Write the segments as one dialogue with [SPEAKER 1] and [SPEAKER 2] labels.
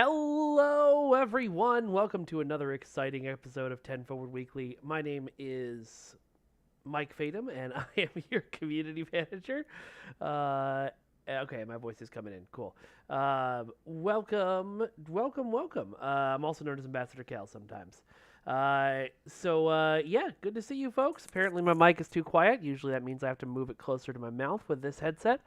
[SPEAKER 1] Hello, everyone. Welcome to another exciting episode of 10 Forward Weekly. My name is Mike Fatum, and I am your community manager. Okay, my voice is coming in. Cool. Welcome. I'm also known as Ambassador Kael sometimes. Yeah, good to see you folks. Apparently, my mic is too quiet. Usually, that means I have to move it closer to my mouth with this headset.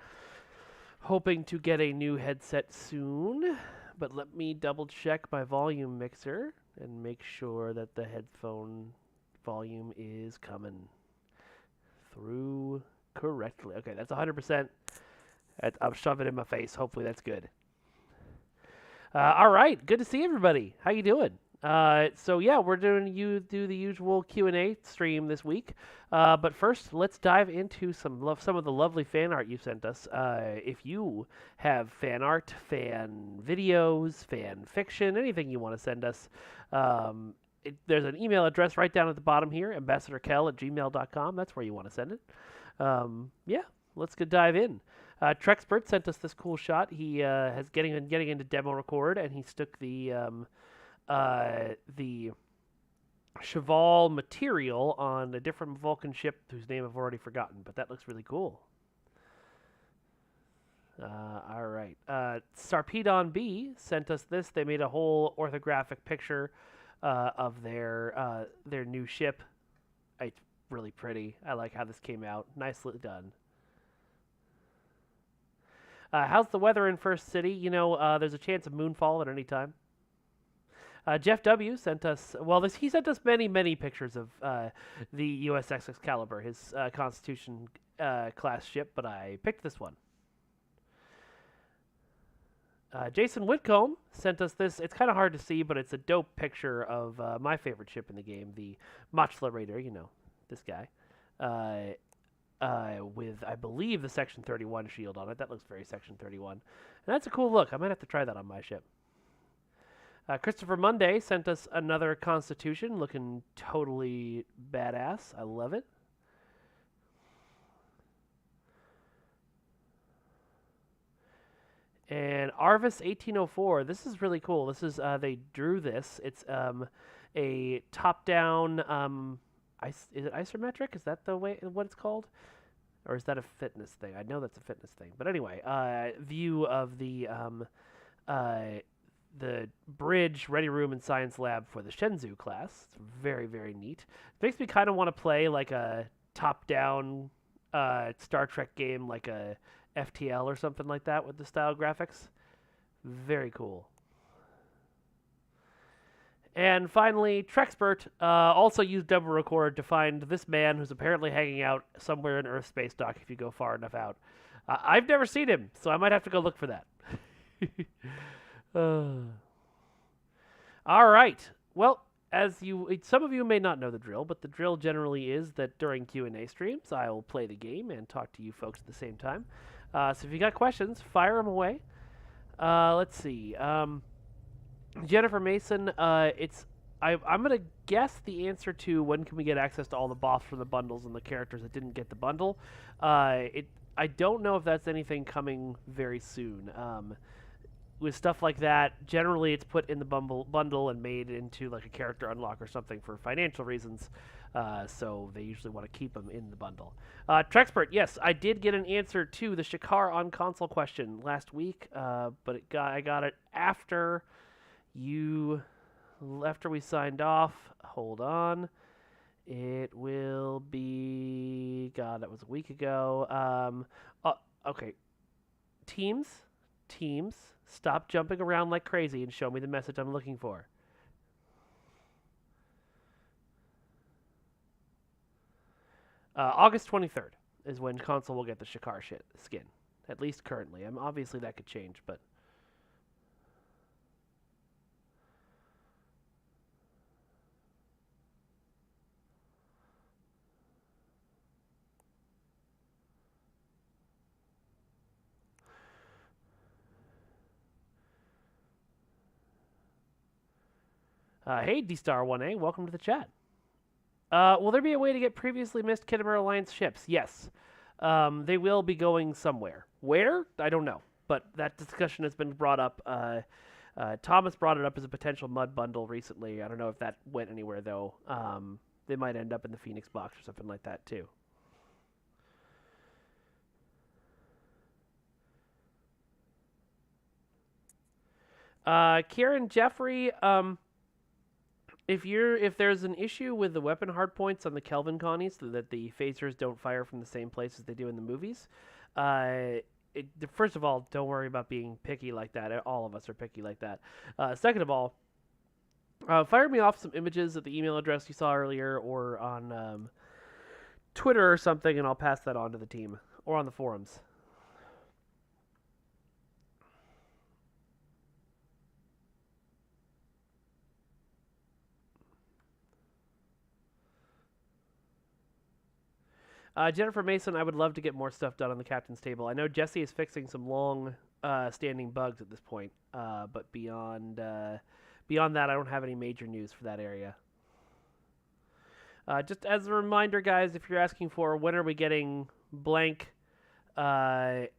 [SPEAKER 1] Hoping to get a new headset soon. But let me double check my volume mixer and make sure that the headphone volume is coming through correctly. Okay, that's 100%. I'll shove it in my face. Hopefully that's good. All right, good to see everybody. How you doing? We're do the usual Q&A stream this week. But first, let's dive into some of the lovely fan art you sent us. If you have fan art, fan videos, fan fiction, anything you want to send us, there's an email address right down at the bottom here, ambassadorkel@gmail.com. That's where you want to send it. Let's dive in. Trexpert sent us this cool shot. He has getting into demo record, and he stuck the Cheval material on a different Vulcan ship whose name I've already forgotten, but that looks really cool. All right. Sarpedon B sent us this. They made a whole orthographic picture of their new ship. It's really pretty. I like how this came out. Nicely done. How's the weather in First City? There's a chance of moonfall at any time. Jeff W. sent us, he sent us many pictures of the USS Excalibur, his Constitution class ship, but I picked this one. Jason Whitcomb sent us this. It's kind of hard to see, but it's a dope picture of my favorite ship in the game, the Machla Raider, this guy, with, I believe, the Section 31 shield on it. That looks very Section 31. And that's a cool look. I might have to try that on my ship. Christopher Monday sent us another Constitution, looking totally badass. I love it. And Arvis 1804. This is really cool. This is they drew this. It's a top-down. Is it isometric? Is that what it's called? Or is that a fitness thing? I know that's a fitness thing. But anyway, view of the bridge, ready room, and science lab for the Shenzhou class. It's very, very neat. It makes me kind of want to play like a top-down Star Trek game, like a FTL or something like that with the style graphics. Very cool. And finally, Trexpert also used double record to find this man who's apparently hanging out somewhere in Earth space dock if you go far enough out. I've never seen him, so I might have to go look for that. All right. Well, some of you may not know the drill, but the drill generally is that during Q&A streams, I will play the game and talk to you folks at the same time. So if you got questions, fire them away. Let's see. Jennifer Mason, I'm gonna guess the answer to when can we get access to all the boss from the bundles and the characters that didn't get the bundle. I don't know if that's anything coming very soon. With stuff like that, generally it's put in the bundle and made into like a character unlock or something for financial reasons. So they usually want to keep them in the bundle. Trexpert, yes, I did get an answer to the Shakar on console question last week, but I got it after we signed off. Hold on. It will be... God, that was a week ago. Okay. Teams, stop jumping around like crazy and show me the message I'm looking for. August 23rd is when console will get the Shakar skin. At least currently. Obviously that could change, but... Hey, D-Star1A, welcome to the chat. Will there be a way to get previously missed Khitomer Alliance ships? Yes. They will be going somewhere. Where? I don't know. But that discussion has been brought up Thomas brought it up as a potential mud bundle recently. I don't know if that went anywhere though. They might end up in the Phoenix box or something like that too. Kieran Jeffrey, if there's an issue with the weapon hardpoints on the Kelvin Connies, so that the phasers don't fire from the same place as they do in the movies, first of all, don't worry about being picky like that. All of us are picky like that. Second of all, fire me off some images at the email address you saw earlier, or on Twitter or something, and I'll pass that on to the team, or on the forums. Jennifer Mason, I would love to get more stuff done on the captain's table. I know Jesse is fixing some long standing bugs at this point, but beyond that, I don't have any major news for that area. Just as a reminder, guys, if you're asking for when are we getting blank, the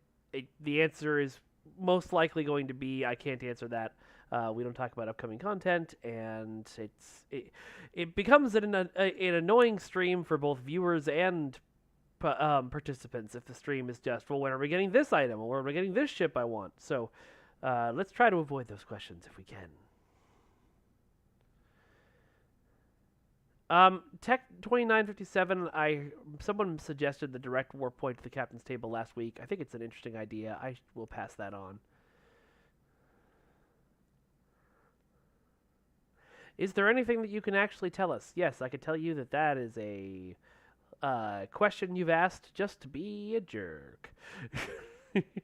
[SPEAKER 1] answer is most likely going to be I can't answer that. We don't talk about upcoming content, and it becomes an annoying stream for both viewers and participants if the stream is just, well, when are we getting this item, or when are we getting this ship I want? So let's try to avoid those questions if we can. Tech 2957, someone suggested the direct warp point to the captain's table last week. I think it's an interesting idea. I will pass that on. Is there anything that you can actually tell us? Yes, I can tell you that is a question you've asked just to be a jerk.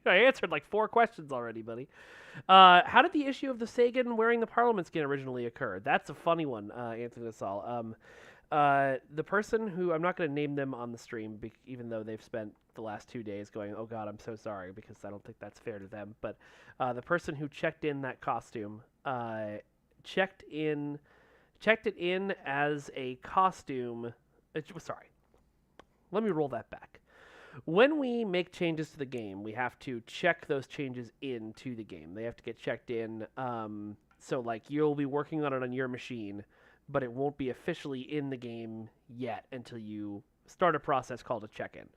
[SPEAKER 1] I answered like 4 questions already, buddy. How did the issue of the Sagan wearing the Parliament skin originally occur? That's a funny one, Anthony Nassau. The person who, I'm not going to name them on the stream, even though they've spent the last 2 days going, oh god, I'm so sorry, because I don't think that's fair to them. But the person who checked in that costume checked it in as a costume. Sorry. Let me roll that back. When we make changes to the game, we have to check those changes into the game. They have to get checked in. So, like, you'll be working on it on your machine, but it won't be officially in the game yet until you start a process called a check-in.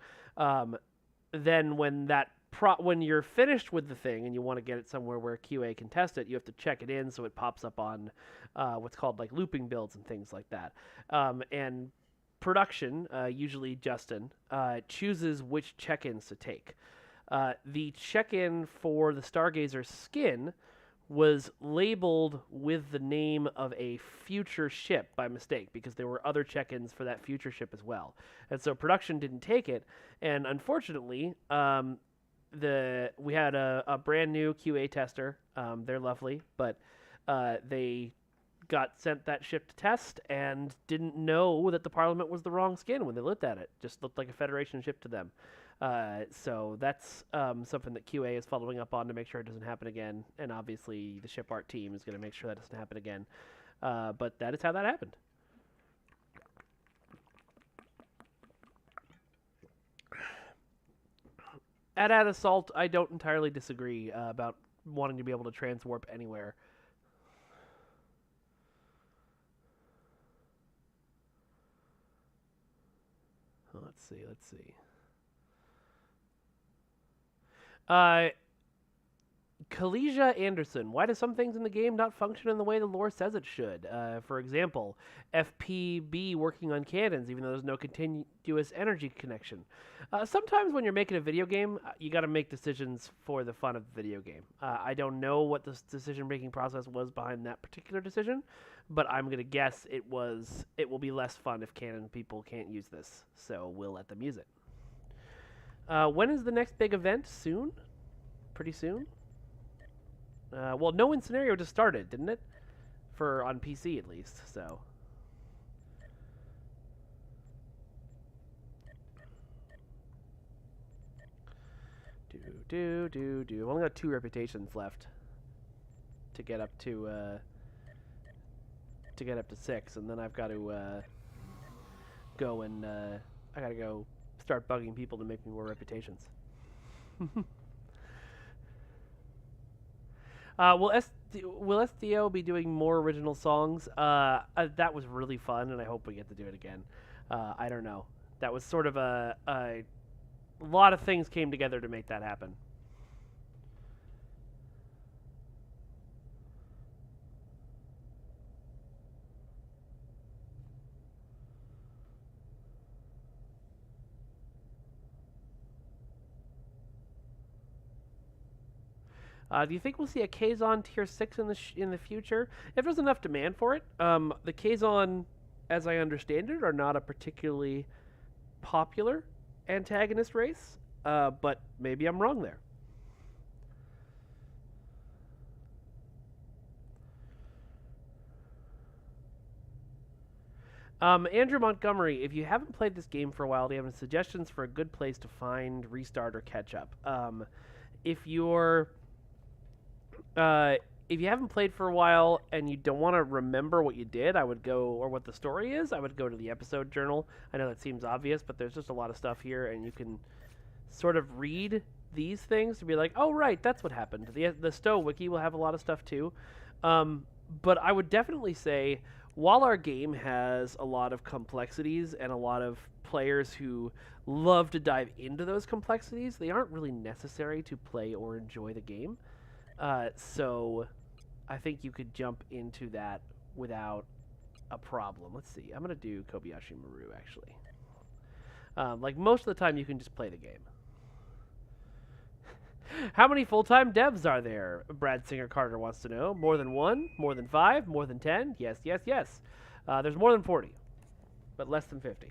[SPEAKER 1] Then when you're finished with the thing and you want to get it somewhere where QA can test it, you have to check it in so it pops up on what's called like looping builds and things like that. And production, usually Justin, chooses which check-ins to take. The check-in for the Stargazer skin was labeled with the name of a future ship by mistake, because there were other check-ins for that future ship as well. And so production didn't take it, and unfortunately, we had a brand new QA tester. They're lovely, but they got sent that ship to test and didn't know that the Parliament was the wrong skin when they looked at it. Just looked like a Federation ship to them. So that's something that QA is following up on to make sure it doesn't happen again. And obviously the ship art team is going to make sure that doesn't happen again. But that is how that happened. At Assault, I don't entirely disagree about wanting to be able to transwarp anywhere. Let's see. Kalesia Anderson, why do some things in the game not function in the way the lore says it should? For example, FPB working on cannons even though there's no continuous energy connection. Sometimes when you're making a video game, you got to make decisions for the fun of the video game. I don't know what the decision-making process was behind that particular decision, but I'm going to guess it will be less fun if canon people can't use this, so we'll let them use it. When is the next big event? Soon? Pretty soon? Well, No Win Scenario just started, didn't it? On PC at least, so. I've only got 2 reputations left to get up to 6, and then I've got to go and I gotta go start bugging people to make me more reputations. Will will Theo be doing more original songs? That was really fun, and I hope we get to do it again. I don't know. That was sort of a lot of things came together to make that happen. Do you think we'll see a Kazon Tier 6 in the future? If there's enough demand for it. The Kazon, as I understand it, are not a particularly popular antagonist race, but maybe I'm wrong there. Andrew Montgomery, if you haven't played this game for a while, do you have any suggestions for a good place to find, restart, or catch up? If you're if you haven't played for a while and you don't want to remember what you did, I would go, or what the story is, I would go to the episode journal. I know that seems obvious, but there's just a lot of stuff here, and you can sort of read these things to be like, oh, right, that's what happened. The Stowe Wiki will have a lot of stuff too. But I would definitely say, while our game has a lot of complexities and a lot of players who love to dive into those complexities, they aren't really necessary to play or enjoy the game. So I think you could jump into that without a problem. Let's see. I'm going to do Kobayashi Maru, actually. Like, most of the time, you can just play the game. How many full-time devs are there? Brad Singer Carter wants to know. More than 1? More than 5? More than 10? Yes, yes, yes. There's more than 40, but less than 50.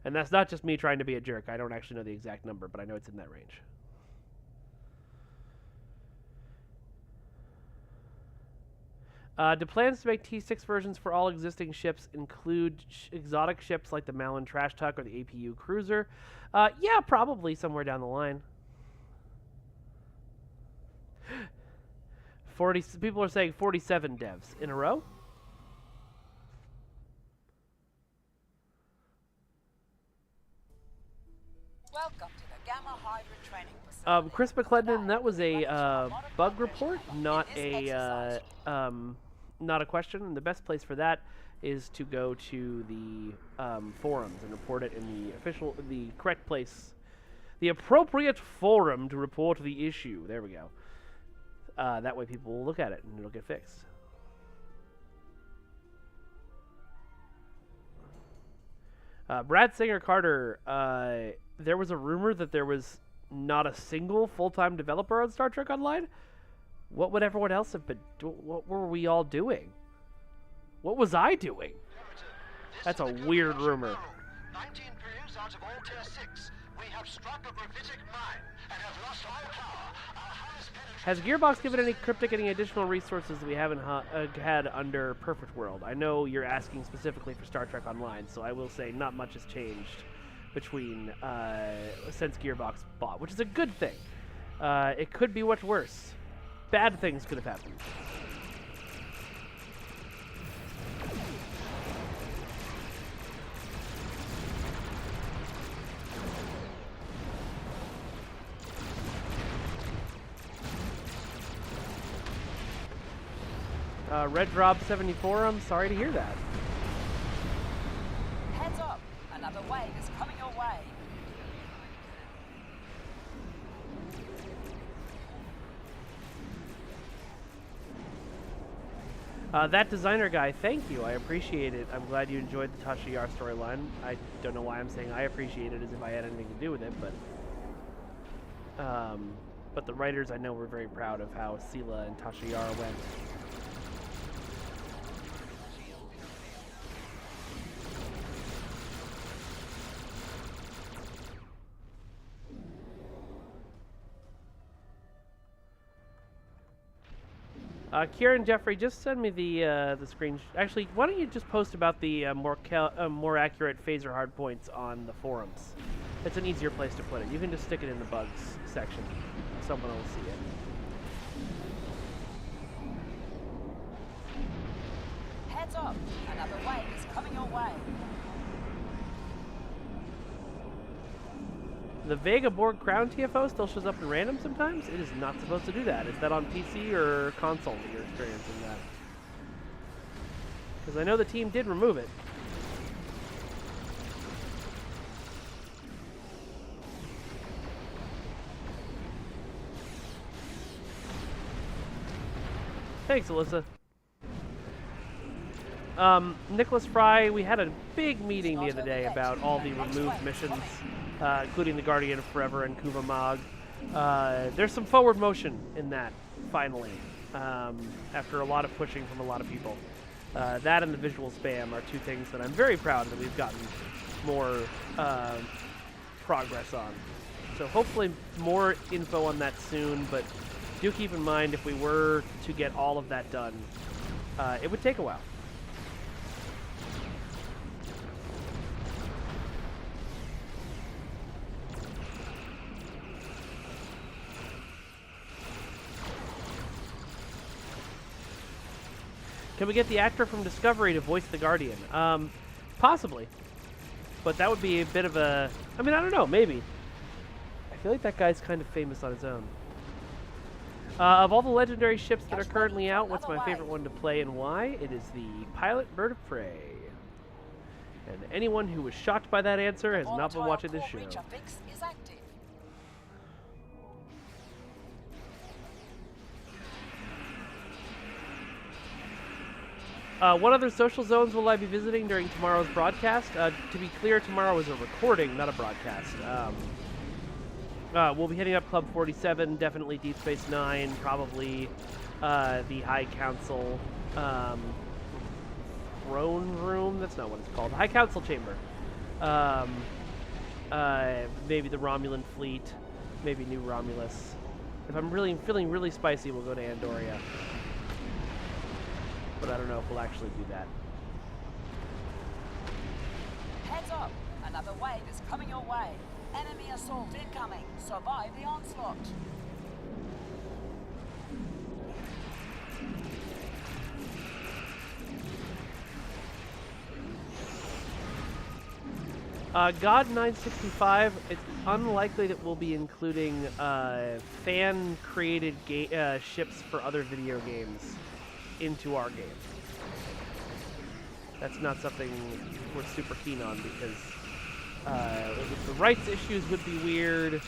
[SPEAKER 1] And that's not just me trying to be a jerk. I don't actually know the exact number, but I know it's in that range. Do plans to make T6 versions for all existing ships include exotic ships like the Malin Trash Tuck or the APU Cruiser? Yeah, probably somewhere down the line. 40 people are saying 47 devs in a row.
[SPEAKER 2] Welcome to the Gamma Hydra training facility.
[SPEAKER 1] Chris McClendon, that was a bug report, not a question. And the best place for that is to go to the forums and report it in the correct place, the appropriate forum to report the issue. There we go. That way people will look at it and it'll get fixed. Brad Singer Carter, there was a rumor that there was not a single full-time developer on Star Trek Online. What would everyone else have been? What were we all doing? What was I doing? That's a weird rumor.
[SPEAKER 3] 19 periods out of all tier 6. We have struck a gravitic mine and have lost all power. Our highest
[SPEAKER 1] Has Gearbox given any Cryptic any additional resources that we haven't had under Perfect World? I know you're asking specifically for Star Trek Online, so I will say not much has changed between since Gearbox bought, which is a good thing. It could be much worse. Bad things could have happened. Red Rob 74, I'm sorry to hear that.
[SPEAKER 2] Heads up, another wave is coming your way.
[SPEAKER 1] That designer guy, thank you. I appreciate it. I'm glad you enjoyed the Tasha Yar storyline. I don't know why I'm saying I appreciate it as if I had anything to do with it, but the writers I know were very proud of how Sela and Tasha Yar went. Kieran Jeffrey, just send me the screen. Actually, why don't you just post about the more accurate phaser hardpoints on the forums? It's an easier place to put it. You can just stick it in the bugs section. Someone will see it.
[SPEAKER 2] Heads up, another wave is coming your way.
[SPEAKER 1] The Vega Borg Crown TFO still shows up in random sometimes? It is not supposed to do that. Is that on PC or console that you're experiencing that? Because I know the team did remove it. Thanks, Alyssa. Nicholas Fry, we had a big meeting the other day about all the removed missions, including the Guardian of Forever and Kuva Mog. There's some forward motion in that, finally, after a lot of pushing from a lot of people. That and the visual spam are two things that I'm very proud that we've gotten more progress on. So hopefully more info on that soon, but do keep in mind if we were to get all of that done, it would take a while. Can we get the actor from Discovery to voice the Guardian? Possibly. But that would be a bit of a... I mean, I don't know, maybe. I feel like that guy's kind of famous on his own. Of all the legendary ships that are currently out, what's my favorite one to play and why? It is the Pilot Bird of Prey. And anyone who was shocked by that answer has not been watching this show. What other social zones will I be visiting during tomorrow's broadcast? To be clear, tomorrow is a recording, not a broadcast. We'll be hitting up Club 47, definitely Deep Space Nine, probably the High Council throne room. That's not what it's called. High Council chamber. Maybe the Romulan fleet, maybe New Romulus. If I'm really feeling really spicy, we'll go to Andoria. But I don't know if we'll actually do that.
[SPEAKER 2] Heads up! Another wave is coming your way. Enemy assault incoming. Survive the onslaught.
[SPEAKER 1] God 965, it's unlikely that we'll be including fan-created ships for other video games into our game. That's not something we're super keen on because the rights issues would be weird.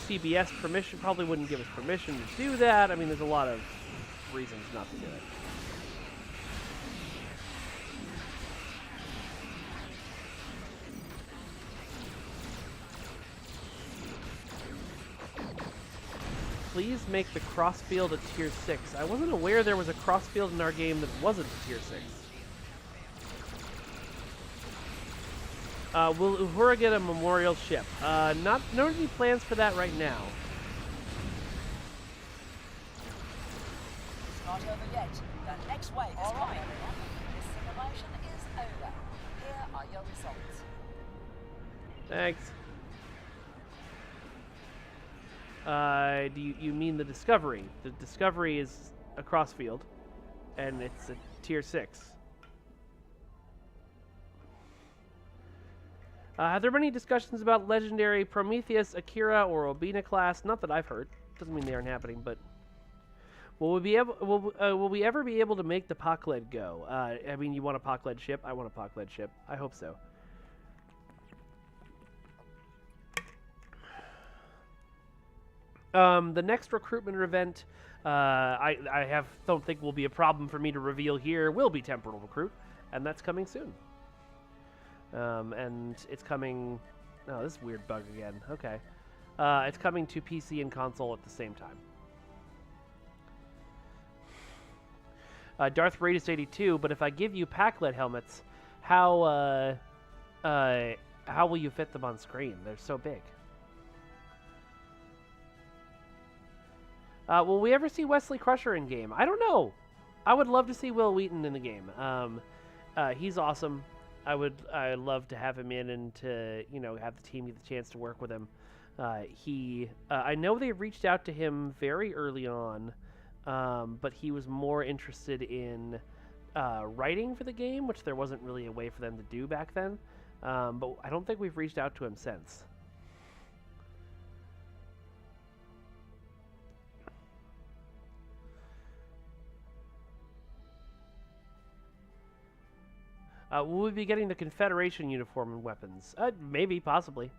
[SPEAKER 1] CBS permission probably wouldn't give us permission to do that. I mean, there's a lot of reasons not to do it. Please make the crossfield a tier 6. I wasn't aware there was a crossfield in our game that wasn't a tier 6. Will Uhura get a memorial ship? No any plans for that right now.
[SPEAKER 2] It's not over yet. The next wave is coming. This simulation is over. Here are your results.
[SPEAKER 1] Thanks. Do you mean the Discovery? The Discovery is a crossfield, and it's a tier 6. Have there been any discussions about legendary Prometheus, Akira, or Obina class? Not that I've heard. Doesn't mean they aren't happening, but will we ever be able to make the Pokled go? I mean, you want a Pokled ship? I want a Pokled ship. I hope so. The next recruitment event, I don't think will be a problem for me to reveal here. Will be Temporal Recruit, and that's coming soon. And it's coming. Oh, this weird bug again. Okay, it's coming to PC and console at the same time. Darth Raidus 82. But if I give you Packlet helmets, how will you fit them on screen? They're so big. Will we ever see Wesley Crusher in game? I don't know. I would love to see Will Wheaton in the game. He's awesome. I'd love to have him in and to have the team get the chance to work with him. I know they reached out to him very early on, but he was more interested in writing for the game, which there wasn't really a way for them to do back then. But I don't think we've reached out to him since. Will we be getting the Confederation uniform and weapons? Maybe, possibly.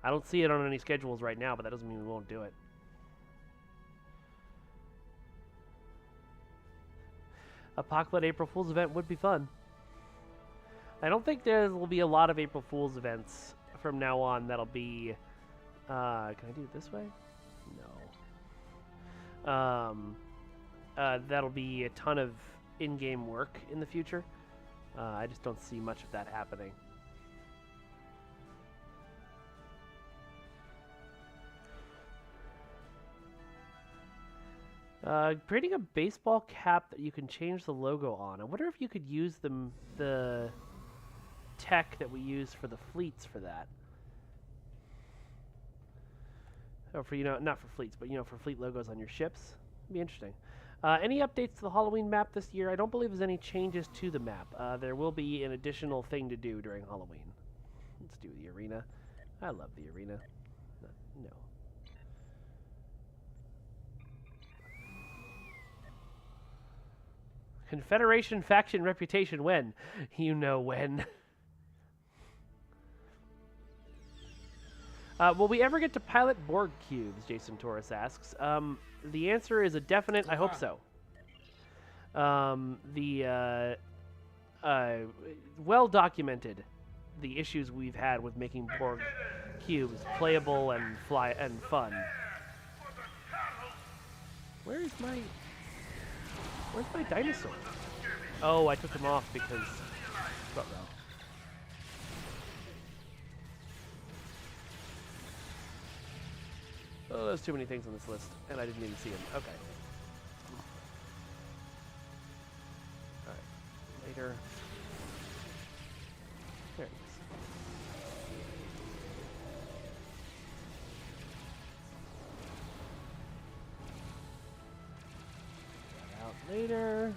[SPEAKER 1] I don't see it on any schedules right now, but that doesn't mean we won't do it. A Pocklet April Fool's event would be fun. I don't think there will be a lot of April Fool's events from now on that'll be... can I do it this way? No. That'll be a ton of in-game work in the future. I just don't see much of that happening. Creating a baseball cap that you can change the logo on. I wonder if you could use the tech that we use for the fleets for that. Or for, not for fleets, but, for fleet logos on your ships. It'd be interesting. Any updates to the Halloween map this year? I don't believe there's any changes to the map. There will be an additional thing to do during Halloween. Let's do the arena. I love the arena. No. Confederation faction reputation when? You know when. Will we ever get to pilot Borg cubes, Jason Torres asks. The answer is a definite, I hope so. Well documented, the issues we've had with making Borg cubes playable and fun. Where's my dinosaur? Oh, I took him off because... Oh, there's too many things on this list, and I didn't even see them. Okay. Alright. Later. There it is. That out later.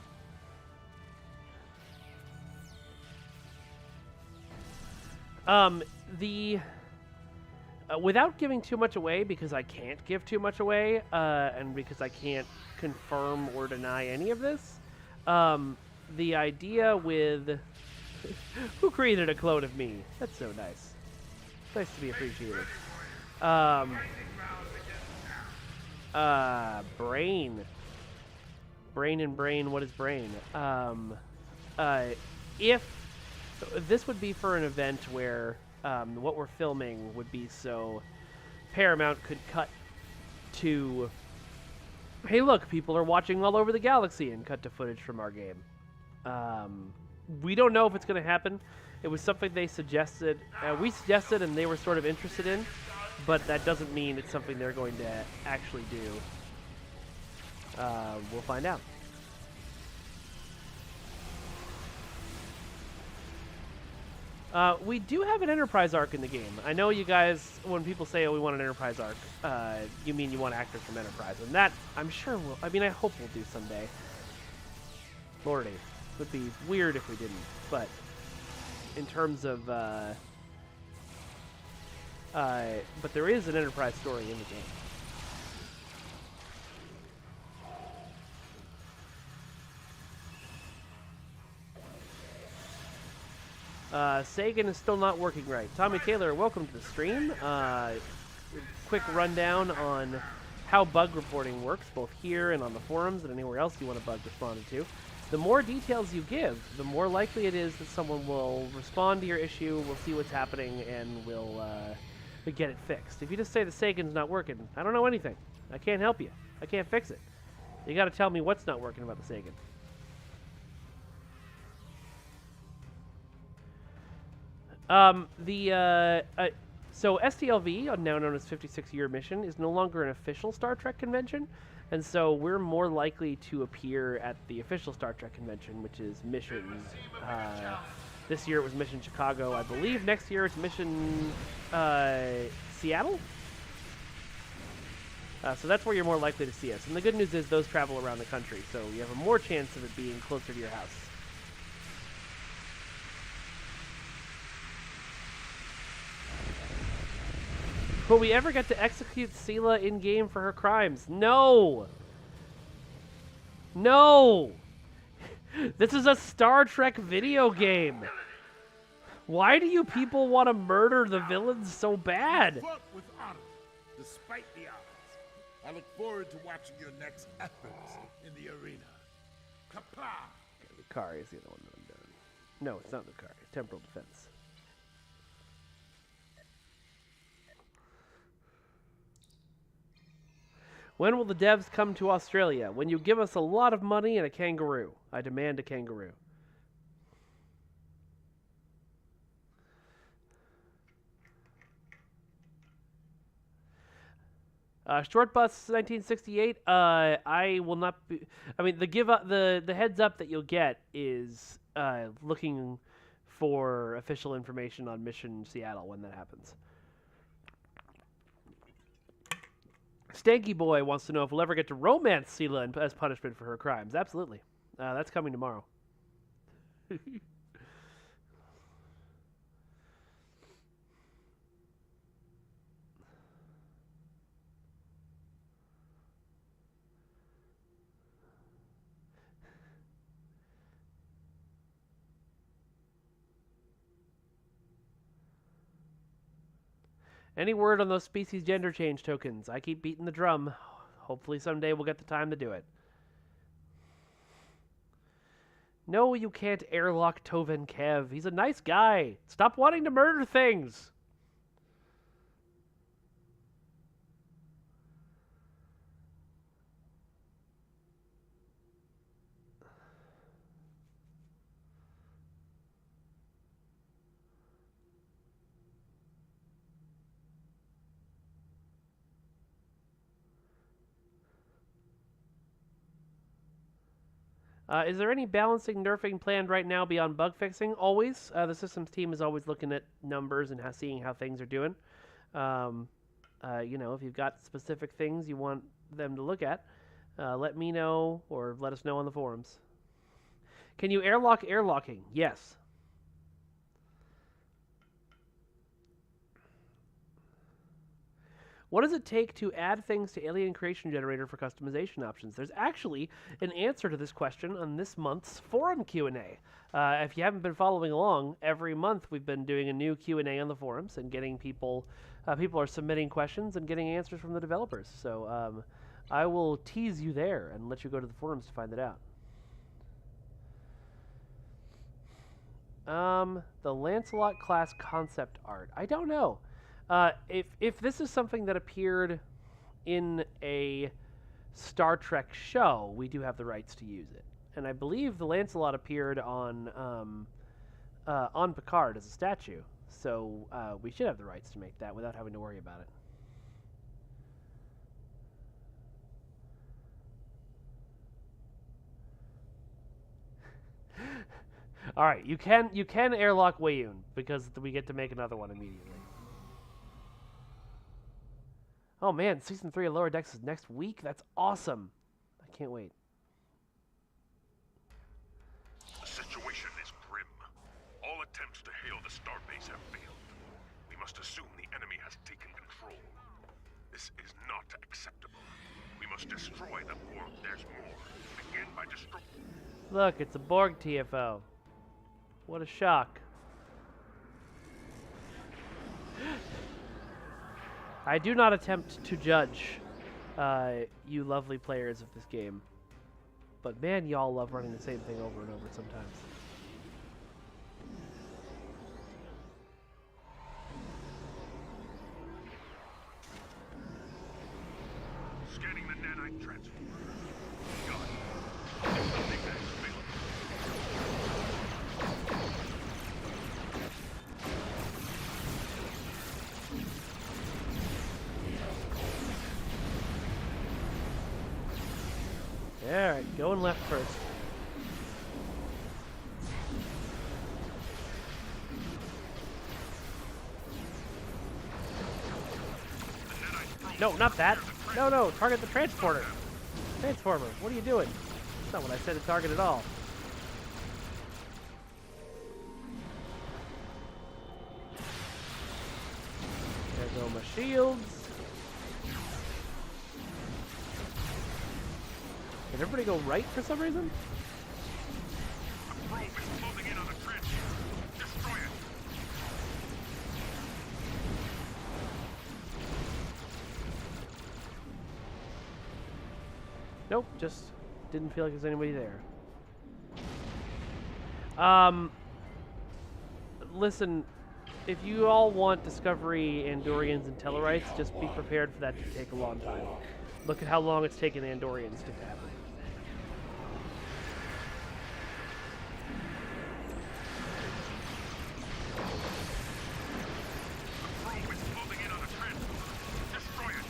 [SPEAKER 1] Without giving too much away, because I can't give too much away, and because I can't confirm or deny any of this, the idea with... Who created a clone of me? That's so nice. Nice to be appreciated. Brain. Brain and brain, what is brain? If... This would be for an event where... what we're filming would be so Paramount could cut to, hey look, people are watching all over the galaxy, and cut to footage from our game. We don't know if it's going to happen. It was something they suggested, we suggested, and they were sort of interested in, but that doesn't mean it's something they're going to actually do. We'll find out. We do have an Enterprise arc in the game. I know you guys, when people say, oh, we want an Enterprise arc, you mean you want actors from Enterprise. And that, I'm sure we'll, I hope we'll do someday. Lordy. It would be weird if we didn't. But, in terms of, but there is an Enterprise story in the game. Sagan is still not working right. Tommy Taylor, welcome to the stream. Quick rundown on how bug reporting works, both here and on the forums and anywhere else you want a bug responded to. The more details you give, the more likely it is that someone will respond to your issue, will see what's happening, and will get it fixed. If you just say the Sagan's not working, I don't know anything. I can't help you. I can't fix it. You got to tell me what's not working about the Sagan. So STLV, now known as 56 Year Mission, is no longer an official Star Trek convention, and so we're more likely to appear at the official Star Trek convention, which is Missions. This year it was Mission Chicago, I believe. Next year it's Mission Seattle. So that's where you're more likely to see us. And the good news is those travel around the country, so you have a more chance of it being closer to your house. Will we ever get to execute Sela in-game for her crimes? No! No! This is a Star Trek video game. Why do you people want to murder the villains so bad?
[SPEAKER 4] Fought with honor, despite the odds. I look forward to watching your next efforts in the arena. Kapla!
[SPEAKER 1] Lucari is the other one that I'm doing. No, it's not Lucari. Temporal Defense. When will the devs come to Australia? When you give us a lot of money and a kangaroo. I demand a kangaroo. Short bus 1968. I will not be. I mean, the heads up that you'll get is looking for official information on Mission Seattle when that happens. Stanky Boy wants to know if we'll ever get to romance Sela as punishment for her crimes. Absolutely. That's coming tomorrow. Any word on those species gender change tokens? I keep beating the drum. Hopefully someday we'll get the time to do it. No, you can't airlock Toven Kev. He's a nice guy. Stop wanting to murder things. Is there any balancing nerfing planned right now beyond bug fixing? Always. The systems team is always looking at numbers and seeing how things are doing. You know, if you've got specific things you want them to look at, let me know or let us know on the forums. Can you airlocking? Yes. What does it take to add things to Alien Creation Generator for customization options? There's actually an answer to this question on this month's forum Q&A. If you haven't been following along, every month we've been doing a new Q&A on the forums and getting people are submitting questions and getting answers from the developers. So I will tease you there and let you go to the forums to find it out. The Lancelot class concept art. I don't know. If this is something that appeared in a Star Trek show, we do have the rights to use it. And I believe the Lancelot appeared on Picard as a statue, so we should have the rights to make that without having to worry about it. All right, you can airlock Wayun because we get to make another one immediately. Oh man, Season 3 of Lower Decks is next week? That's awesome. I can't wait.
[SPEAKER 5] The situation is grim. All attempts to hail the starbase have failed. We must assume the enemy has taken control. This is not acceptable. We must destroy the Borg. There's more. Begin by destroying...
[SPEAKER 1] Look, it's a Borg TFO. What a shock. I do not attempt to judge you lovely players of this game. But man, y'all love running the same thing over and over sometimes.
[SPEAKER 5] Scanning the nanite transformer. Got it. There's something that is available.
[SPEAKER 1] Alright, going left first. No, not that. No, target the transporter. Transformer, what are you doing? That's not what I said to target at all. There go my shields. Did everybody go right for some reason?
[SPEAKER 5] A probe is closing in on the trench. Destroy it.
[SPEAKER 1] Nope, just didn't feel like there's anybody there. Listen, if you all want Discovery, Andorians, and Tellarites, just be prepared for that to take a long time. Look at how long it's taken Andorians to happen.
[SPEAKER 5] A probe is closing in on the trench. Destroy it.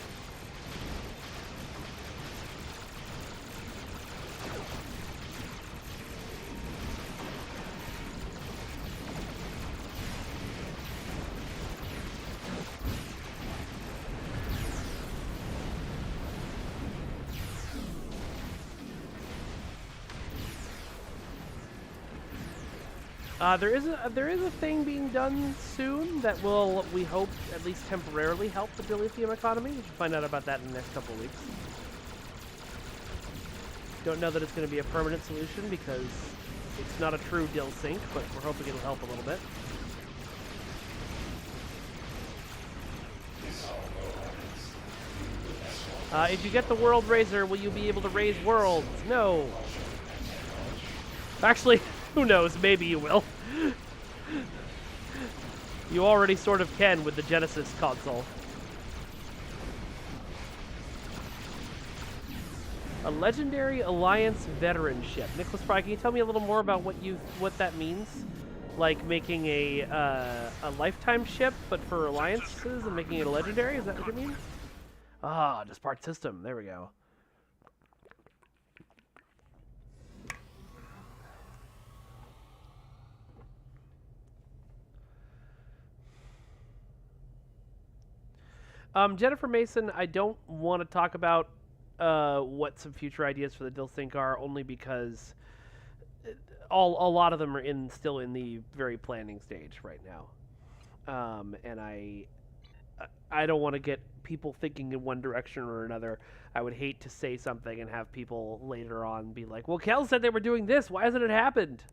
[SPEAKER 1] There is a thing being done soon that will, we hope, at least temporarily help the dilithium economy. We should find out about that in the next couple of weeks. Don't know that it's going to be a permanent solution because it's not a true dill sink, but we're hoping it'll help a little bit. If you get the World Razor, will you be able to raise worlds? No. Actually, who knows? Maybe you will. You already sort of can with the Genesis console. A legendary Alliance veteran ship. Nicholas Fry, can you tell me a little more about what that means? Like making a lifetime ship, but for alliances, and making it a legendary? Is that what it means? Ah, Despart system. There we go. Jennifer Mason, I don't want to talk about what some future ideas for the Dill Sync are, only because a lot of them are still in the very planning stage right now, and I don't want to get people thinking in one direction or another. I would hate to say something and have people later on be like, "Well, Kael said they were doing this. Why hasn't it happened?"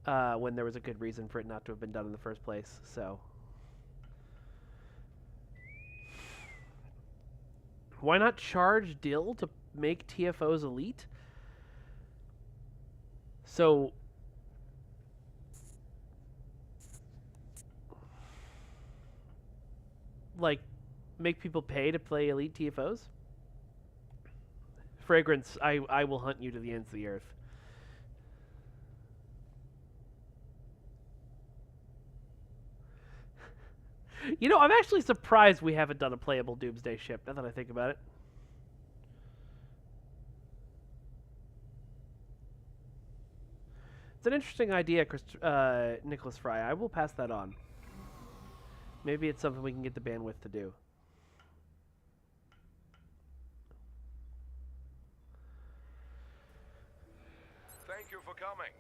[SPEAKER 1] When there was a good reason for it not to have been done in the first place. So. Why not charge Dill to make TFOs elite? So, like, make people pay to play elite TFOs? Fragrance, I will hunt you to the ends of the earth. You know, I'm actually surprised we haven't done a playable Doomsday ship, now that I think about it. It's an interesting idea, Nicholas Fry. I will pass that on. Maybe it's something we can get the bandwidth to do.
[SPEAKER 5] Thank you for coming.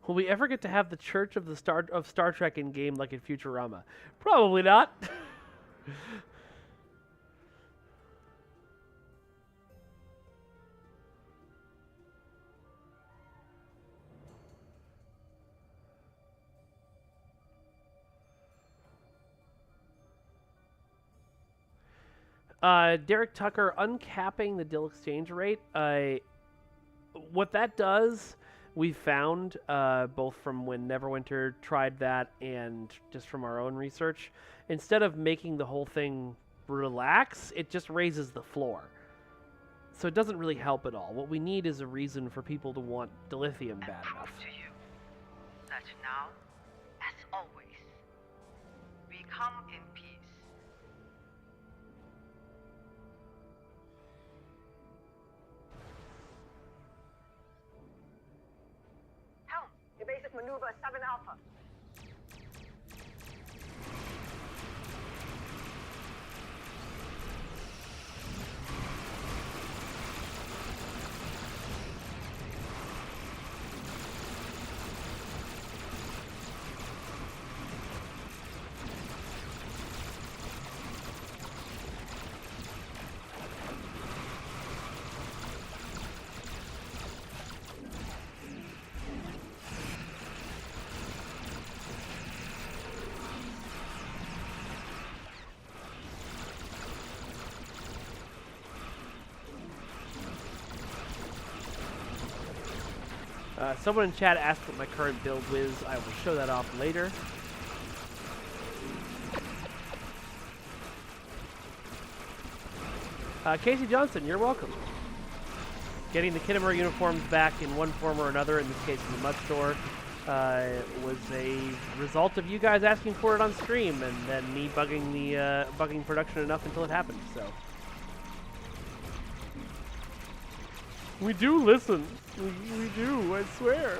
[SPEAKER 1] Will we ever get to have the Church of Star Trek in game like in Futurama? Probably not. Derek Tucker, uncapping the Dill exchange rate. What that does, we found, both from when Neverwinter tried that and just from our own research, instead of making the whole thing relax, it just raises the floor. So it doesn't really help at all. What we need is a reason for people to want dilithium bad enough.
[SPEAKER 6] To you that now, as always, we come in peace. Helm, evasive maneuver 7 Alpha.
[SPEAKER 1] Someone in chat asked what my current build is. I will show that off later. Casey Johnson, you're welcome. Getting the Kittimer uniforms back in one form or another, in this case in the Mud Store, was a result of you guys asking for it on stream, and then me bugging production enough until it happened. So we do listen. We do. I swear.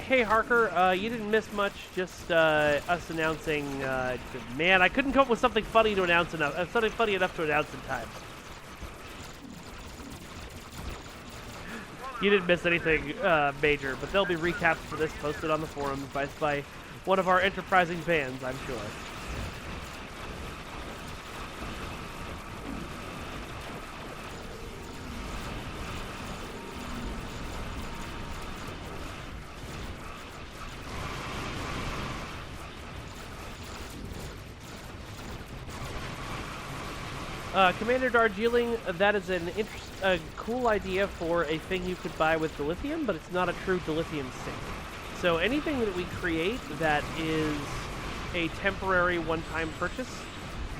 [SPEAKER 1] Hey Harker, you didn't miss much. Just us announcing. Man, I couldn't come up with something funny to announce enough. Something funny enough to announce in time. You didn't miss anything major, but there'll be recaps for this posted on the forums by one of our enterprising fans, I'm sure. Commander Darjeeling, that is a cool idea for a thing you could buy with dilithium, but it's not a true dilithium sink. So anything that we create that is a temporary one-time purchase,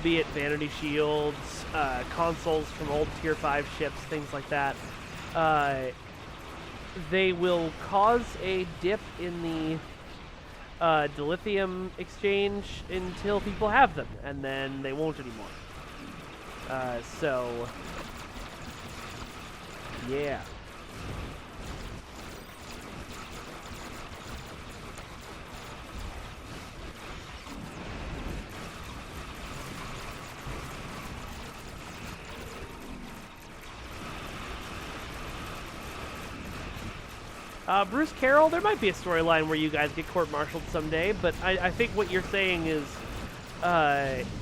[SPEAKER 1] be it vanity shields, consoles from old Tier 5 ships, things like that, they will cause a dip in the dilithium exchange until people have them, and then they won't anymore. So, yeah. Bruce Carroll, there might be a storyline where you guys get court-martialed someday, but I think what you're saying is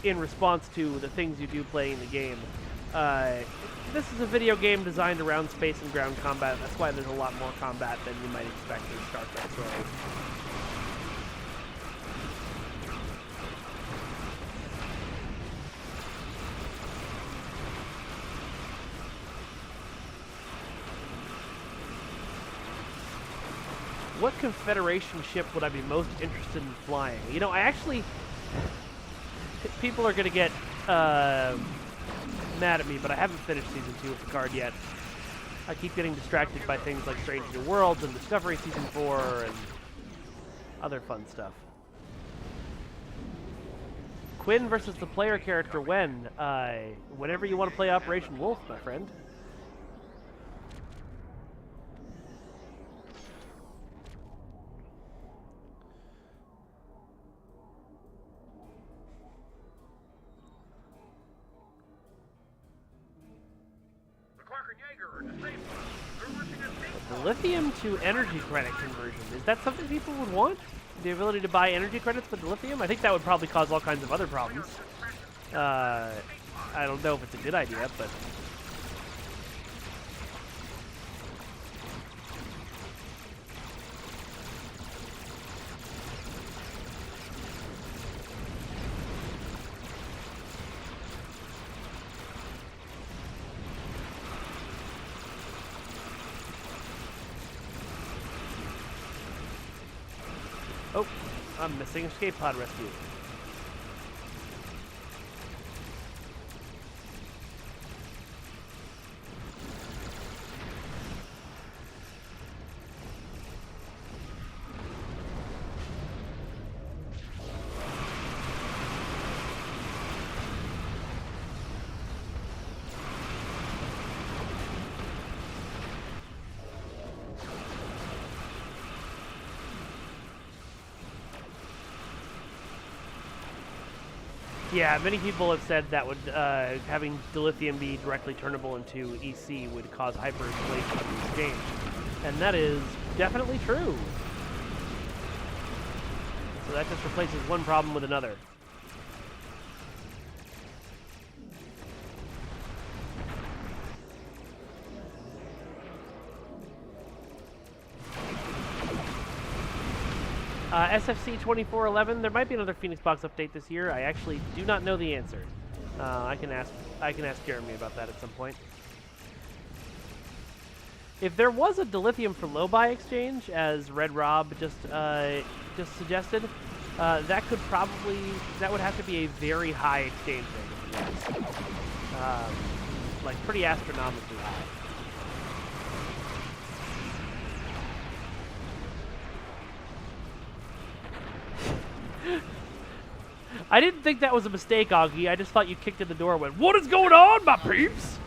[SPEAKER 1] in response to the things you do play in the game. This is a video game designed around space and ground combat. That's why there's a lot more combat than you might expect in Star Trek stories. What Confederation ship would I be most interested in flying? You know, I actually... People are going to get mad at me, but I haven't finished Season 2 of Picard yet. I keep getting distracted by things like Strange New Worlds and Discovery Season 4 and other fun stuff. Quinn versus the player character when? Whenever you want to play Operation Wolf, my friend. Lithium to energy credit conversion. Is that something people would want? The ability to buy energy credits with lithium? I think that would probably cause all kinds of other problems. I don't know if it's a good idea, but... Oh, I'm missing escape pod rescue. Yeah, many people have said that would having dilithium be directly turnable into EC would cause hyperinflation of the exchange, and that is definitely true. So that just replaces one problem with another. SFC 2411. There might be another Phoenix Box update this year. I actually do not know the answer. I can ask Jeremy about that at some point. If there was a dilithium for low buy exchange, as Red Rob just suggested, that would have to be a very high exchange rate. If it was. Like pretty astronomically high. I didn't think that was a mistake, Augie. I just thought you kicked in the door and went, "What is going on, my peeps?"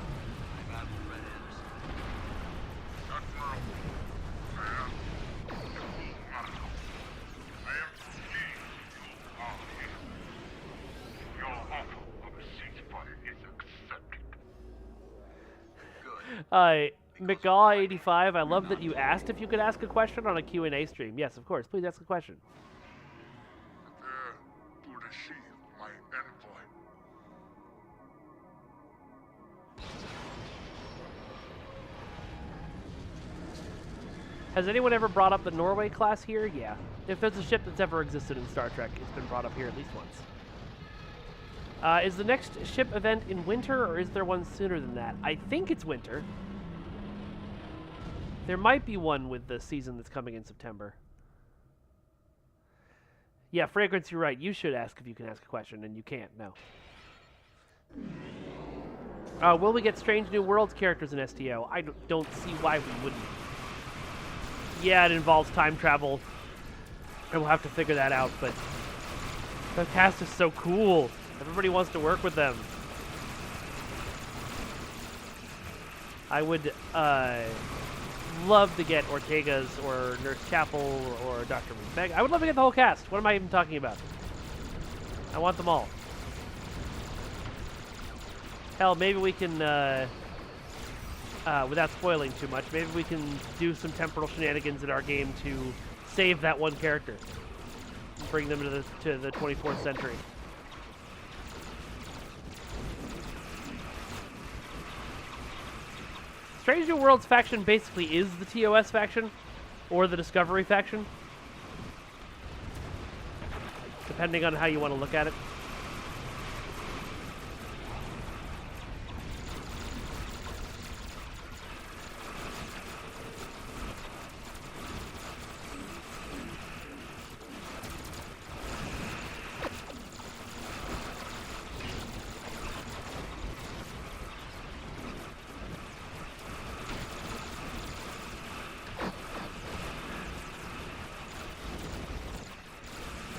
[SPEAKER 1] McGaw85, I love that you asked if you could ask a question on a Q&A stream. Yes, of course. Please ask a question.
[SPEAKER 5] To receive my envoy.
[SPEAKER 1] Has anyone ever brought up the Norway class here? Yeah. If there's a ship that's ever existed in Star Trek, it's been brought up here at least once. Is the next ship event in winter, or is there one sooner than that? I think it's winter. There might be one with the season that's coming in September. Yeah, Fragrance, you're right. You should ask if you can ask a question, and you can't, no. Will we get Strange New Worlds characters in STO? I don't see why we wouldn't. Yeah, it involves time travel, and we'll have to figure that out, but the cast is so cool. Everybody wants to work with them. I would love to get Ortega's or Nurse Chapel or Dr. Meg. I would love to get the whole cast. What am I even talking about? I want them all. Hell, maybe we can, without spoiling too much, maybe we can do some temporal shenanigans in our game to save that one character. And bring them to the 24th century. Strange New Worlds faction basically is the TOS faction, or the Discovery faction, depending on how you want to look at it.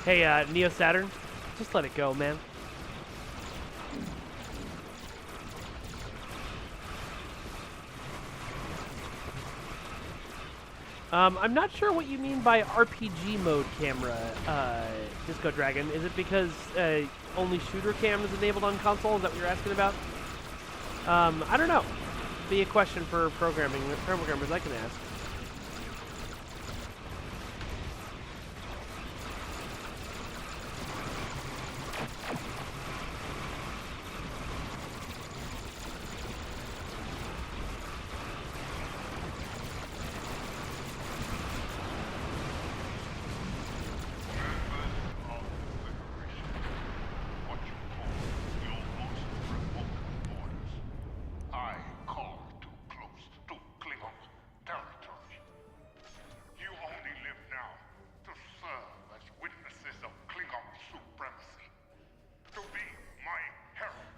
[SPEAKER 1] Hey, Neo Saturn, just let it go, man. I'm not sure what you mean by RPG mode camera, Disco Dragon. Is it because only shooter cam is enabled on console? Is that what you're asking about? I don't know. Be a question for programmers I can ask.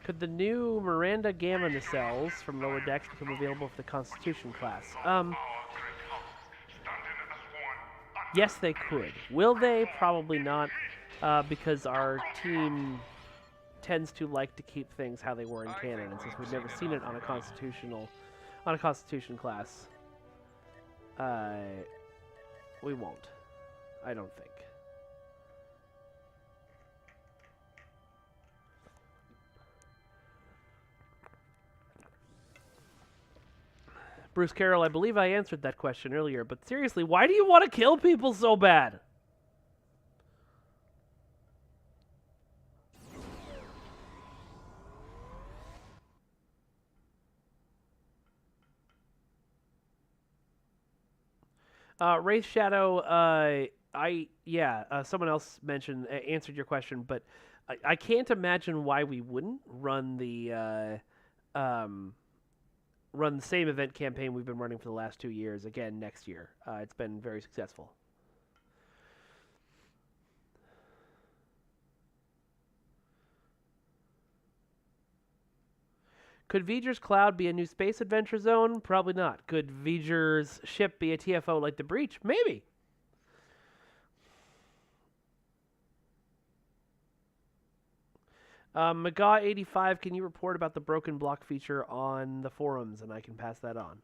[SPEAKER 1] Could the new Miranda Gamma nacelles from lower decks become available for the Constitution class? Yes, they could. Will they? Probably not, because our team tends to like to keep things how they were in canon, and since we've never seen it on a Constitution class, we won't. I don't think. Bruce Carroll, I believe I answered that question earlier, but seriously, why do you want to kill people so bad? Wraith Shadow, someone else mentioned, answered your question, but I can't imagine why we wouldn't run the same event campaign we've been running for the last 2 years again next year. It's been very successful. Could V'ger's Cloud be a new space adventure zone? Probably not. Could V'ger's ship be a TFO like the Breach? Maybe. Magaw85, can you report about the broken block feature on the forums, and I can pass that on.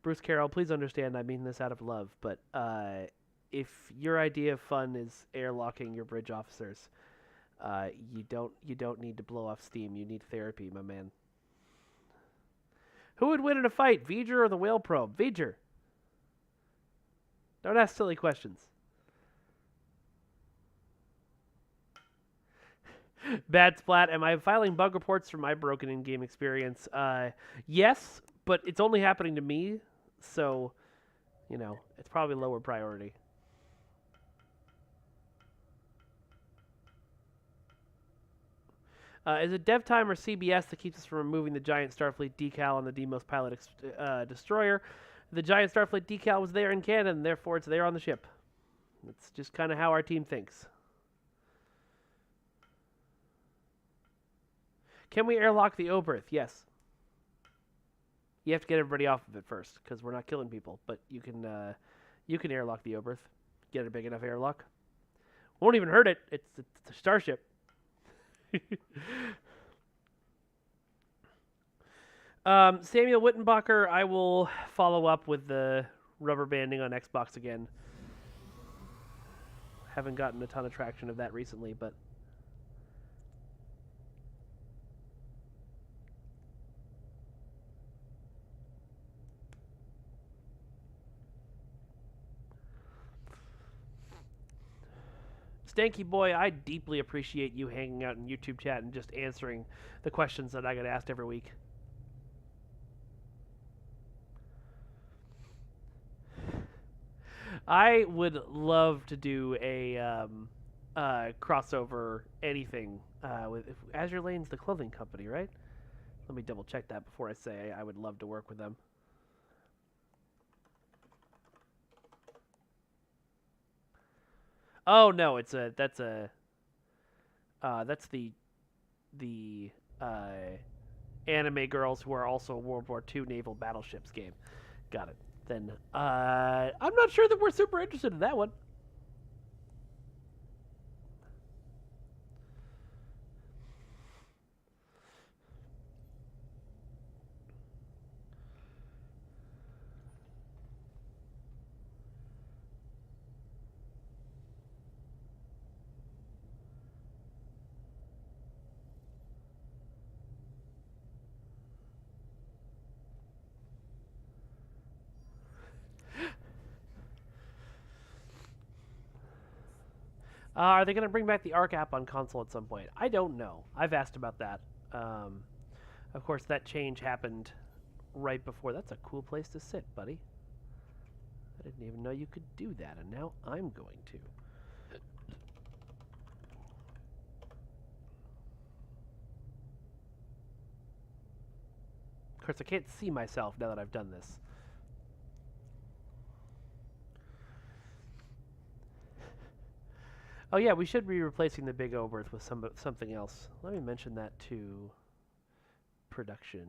[SPEAKER 1] Bruce Carroll, please understand I mean this out of love, but if your idea of fun is airlocking your bridge officers, you don't need to blow off steam. You need therapy, my man. Who would win in a fight, V'ger or the whale probe? V'ger. Don't ask silly questions. Bad Splat, am I filing bug reports for my broken in-game experience? Yes, but it's only happening to me, so, it's probably lower priority. Is it dev time or CBS that keeps us from removing the giant Starfleet decal on the Deimos pilot destroyer? The giant Starfleet decal was there in canon, therefore it's there on the ship. It's just kind of how our team thinks. Can we airlock the Oberth? Yes. You have to get everybody off of it first, because we're not killing people. But you can airlock the Oberth. Get a big enough airlock. Won't even hurt it. It's a starship. Samuel Wittenbacher, I will follow up with the rubber banding on Xbox again. Haven't gotten a ton of traction of that recently, but Stanky Boy, I deeply appreciate you hanging out in YouTube chat and just answering the questions that I get asked every week. I would love to do a crossover anything with Azure Lane's the clothing company, right? Let me double check that before I say I would love to work with them. Oh no, that's the anime girls who are also World War II naval battleships game. Got it. Then I'm not sure that we're super interested in that one. Are they going to bring back the ARC app on console at some point? I don't know. I've asked about that. Of course, that change happened right before. That's a cool place to sit, buddy. I didn't even know you could do that, and now I'm going to. Of course, I can't see myself now that I've done this. Oh yeah, we should be replacing the big Oberth with something else. Let me mention that to production.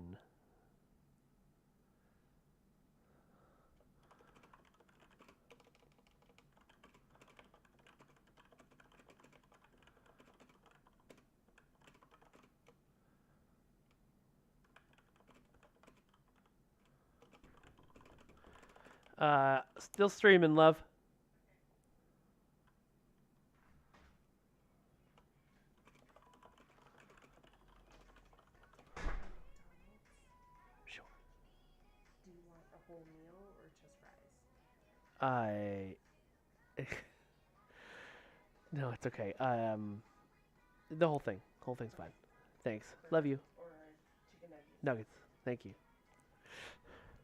[SPEAKER 1] Still streaming, love.
[SPEAKER 7] whole meal or just fries?
[SPEAKER 1] I. No, it's okay. The whole thing. Whole thing's fine. Thanks. Love you.
[SPEAKER 7] Or chicken nuggets?
[SPEAKER 1] Nuggets. Thank you.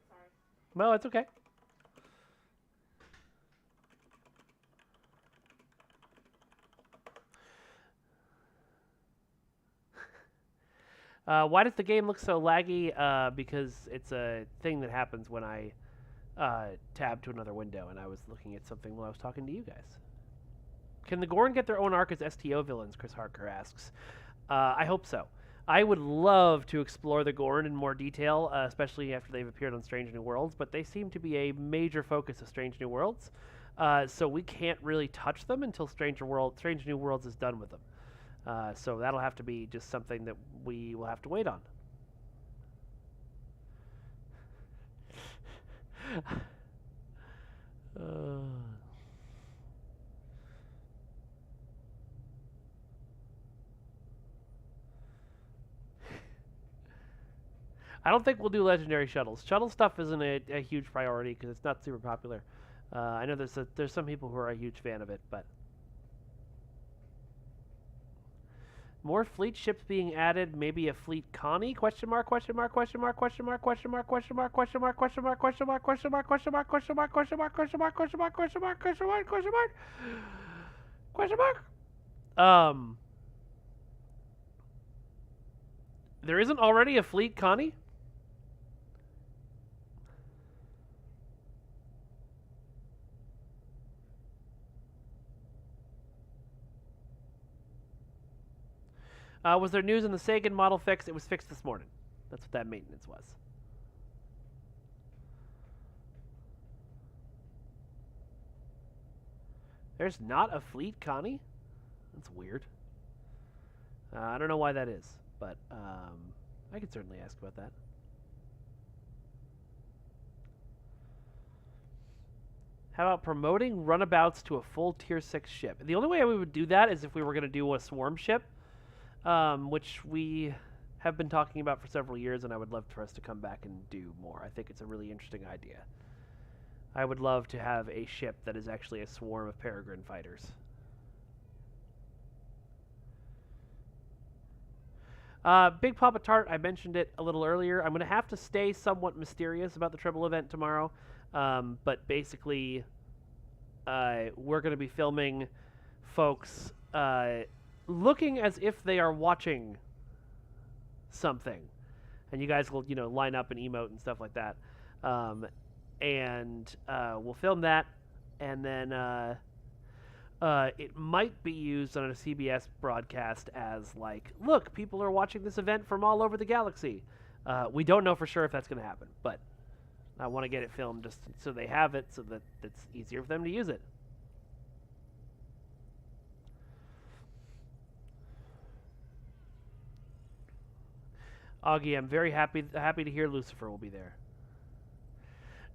[SPEAKER 7] Sorry.
[SPEAKER 1] No, it's okay. Why does the game look so laggy? Because it's a thing that happens when I tab to another window, and I was looking at something while I was talking to you guys. Can the Gorn get their own arc as STO villains? Chris Harker asks. I hope so. I would love to explore the Gorn in more detail, especially after they've appeared on Strange New Worlds, but they seem to be a major focus of Strange New Worlds, so we can't really touch them until Strange New Worlds is done with them. So that'll have to be just something that we will have to wait on. I don't think we'll do legendary shuttles. Shuttle stuff isn't a huge priority because it's not super popular. I know there's some people who are a huge fan of it, but more fleet ships being added. Maybe a fleet Connie? Question mark? Question mark? Question mark? Question mark? Question mark? Question mark? Question mark? Question mark? Question mark? Question mark? Question mark? Question mark? Question mark? Question mark? Question mark? Question mark? Question mark? Question mark? Question mark? There isn't already a fleet Connie? Was there news in the Sagan model fix? It was fixed this morning. That's what that maintenance was. There's not a fleet, Connie? That's weird. I don't know why that is, but I could certainly ask about that. How about promoting runabouts to a full tier 6 ship? The only way we would do that is if we were going to do a swarm ship. Which we have been talking about for several years, and I would love for us to come back and do more. I think it's a really interesting idea. I would love to have a ship that is actually a swarm of peregrine fighters. Big Papa Tart, I mentioned it a little earlier. I'm going to have to stay somewhat mysterious about the Tribble event tomorrow, but basically we're going to be filming folks looking as if they are watching something, and you guys will, line up and emote and stuff like that, and we'll film that, and then it might be used on a CBS broadcast as like, look, people are watching this event from all over the galaxy. We don't know for sure if that's going to happen, but I want to get it filmed just so they have it, so that it's easier for them to use it. Augie, I'm very happy to hear Lucifer will be there.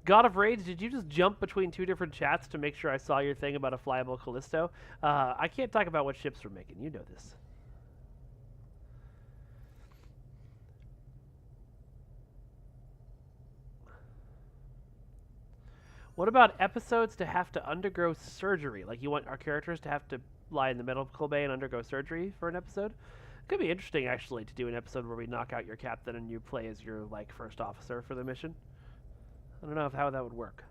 [SPEAKER 1] God of Rage, did you just jump between two different chats to make sure I saw your thing about a flyable Callisto? I can't talk about what ships we're making. You know this. What about episodes to have to undergo surgery? Like, you want our characters to have to lie in the medical bay and undergo surgery for an episode? Could be interesting, actually, to do an episode where we knock out your captain and you play as your, first officer for the mission. I don't know how that would work.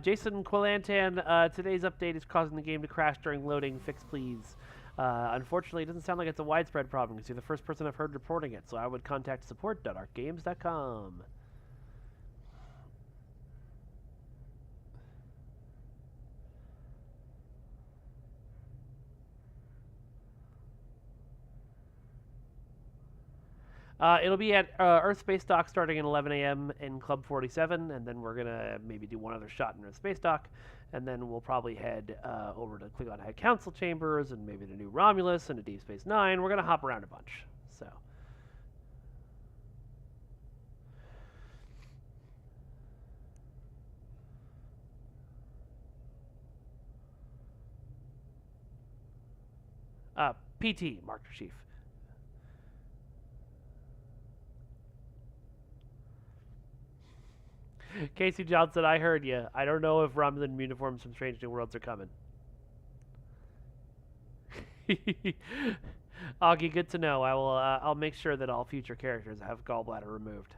[SPEAKER 1] Jason Quilantan, today's update is causing the game to crash during loading. Fix, please. Unfortunately, it doesn't sound like it's a widespread problem because you're the first person I've heard reporting it, so I would contact support.arcgames.com. It'll be at Earth Space Dock starting at 11 a.m. in Club 47, and then we're going to maybe do one other shot in Earth Space Dock, and then we'll probably head over to Klingon High Council Chambers, and maybe to New Romulus, and to Deep Space Nine. We're going to hop around a bunch, so... PT, Master Chief. Casey Johnson, I heard you. I don't know if Ramen uniforms from Strange New Worlds are coming. Augie, good to know. I will. I'll make sure that all future characters have gallbladder removed.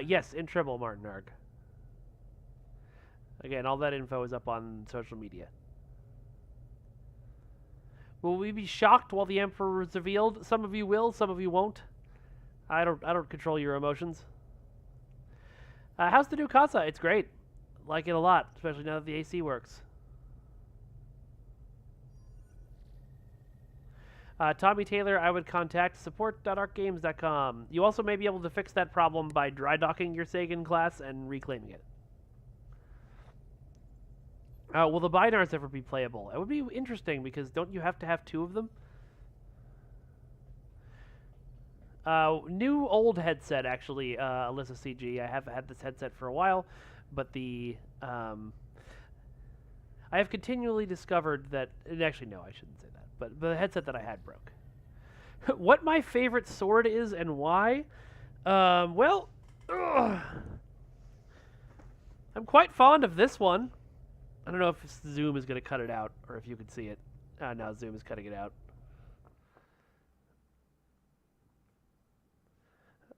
[SPEAKER 1] Yes, in Tribble, Martin Arg. Again, all that info is up on social media. Will we be shocked while the Emperor is revealed? Some of you will, some of you won't. I don't control your emotions. How's the new casa? It's great. Like it a lot, especially now that the AC works. Tommy Taylor, I would contact support.arcgames.com. You also may be able to fix that problem by dry docking your Sagan class and reclaiming it. Will the binars ever be playable? It would be interesting because don't you have to have 2 of them? New old headset, actually, Alyssa CG. I have had this headset for a while, but I have continually discovered that... Actually, no, I shouldn't say that. But the headset that I had broke. What my favorite sword is and why? Well... I'm quite fond of this one. I don't know if Zoom is going to cut it out, or if you can see it. No, Zoom is cutting it out.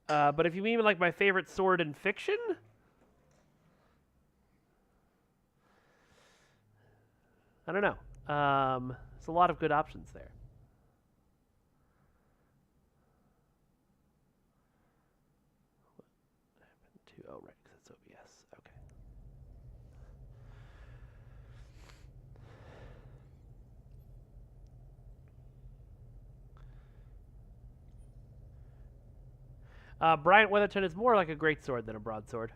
[SPEAKER 1] But if you mean like my favorite sword in fiction... I don't know. There's a lot of good options there. What happened to... Oh, right, because it's OBS. Okay. Bryant Weatherton is more like a great sword than a broadsword.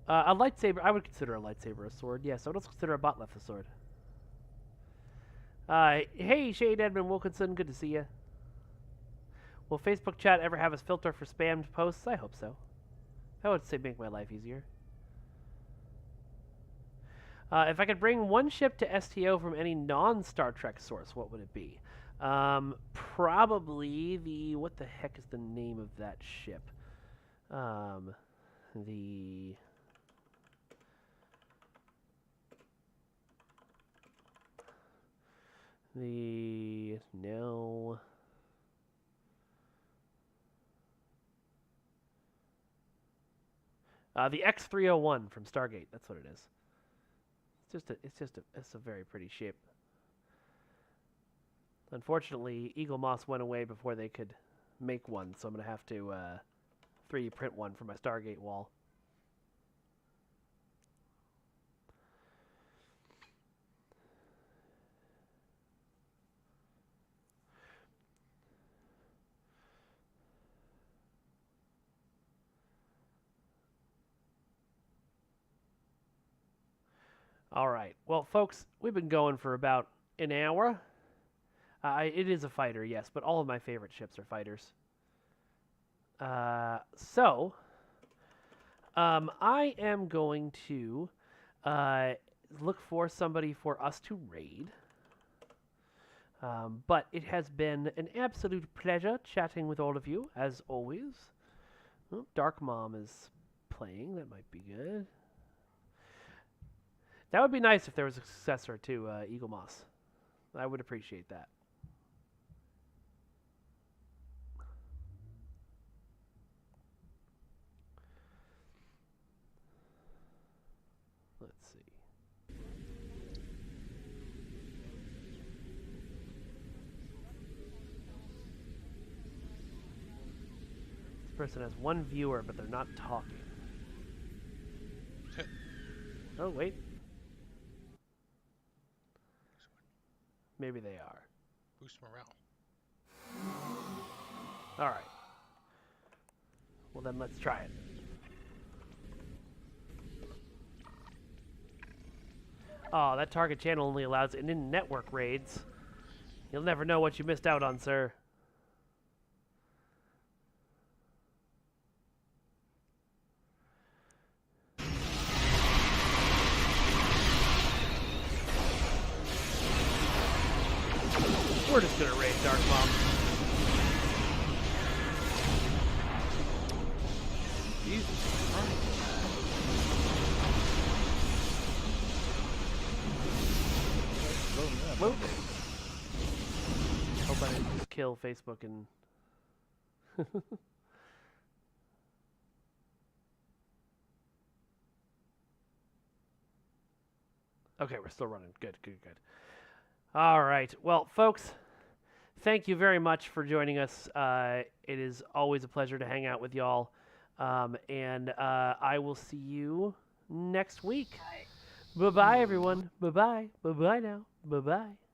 [SPEAKER 1] A lightsaber, I would consider a lightsaber a sword. Yes, I would also consider a botleth a sword. Hey, Shade Edmund Wilkinson, good to see you. Will Facebook chat ever have a filter for spammed posts? I hope so. That would say make my life easier. If I could bring one ship to STO from any non-Star Trek source, what would it be? Probably the... What the heck is the name of that ship? No. The X-301 from Stargate. That's what it is. It's a very pretty ship. Unfortunately, Eagle Moss went away before they could make one, so I'm gonna have to 3D print one for my Stargate wall. All right. Well, folks, we've been going for about an hour. It is a fighter, yes, but all of my favorite ships are fighters. I am going to look for somebody for us to raid. But it has been an absolute pleasure chatting with all of you, as always. Oh, Dark Mom is playing. That might be good. That would be nice if there was a successor to Eagle Moss. I would appreciate that. Let's see. This person has one viewer, but they're not talking. Oh, wait. Maybe they are.
[SPEAKER 8] Boost morale.
[SPEAKER 1] All right. Well, then let's try it. Oh, that target channel only allows in-network raids. You'll never know what you missed out on, sir. We're just gonna raid Dark Mom. Jesus Christ. Move. Hope I didn't just kill Facebook and... Okay, we're still running. Good, good, good. All right. Well, folks, thank you very much for joining us. It is always a pleasure to hang out with y'all. And I will see you next week. Bye-bye, everyone. Bye-bye. Bye-bye now. Bye-bye.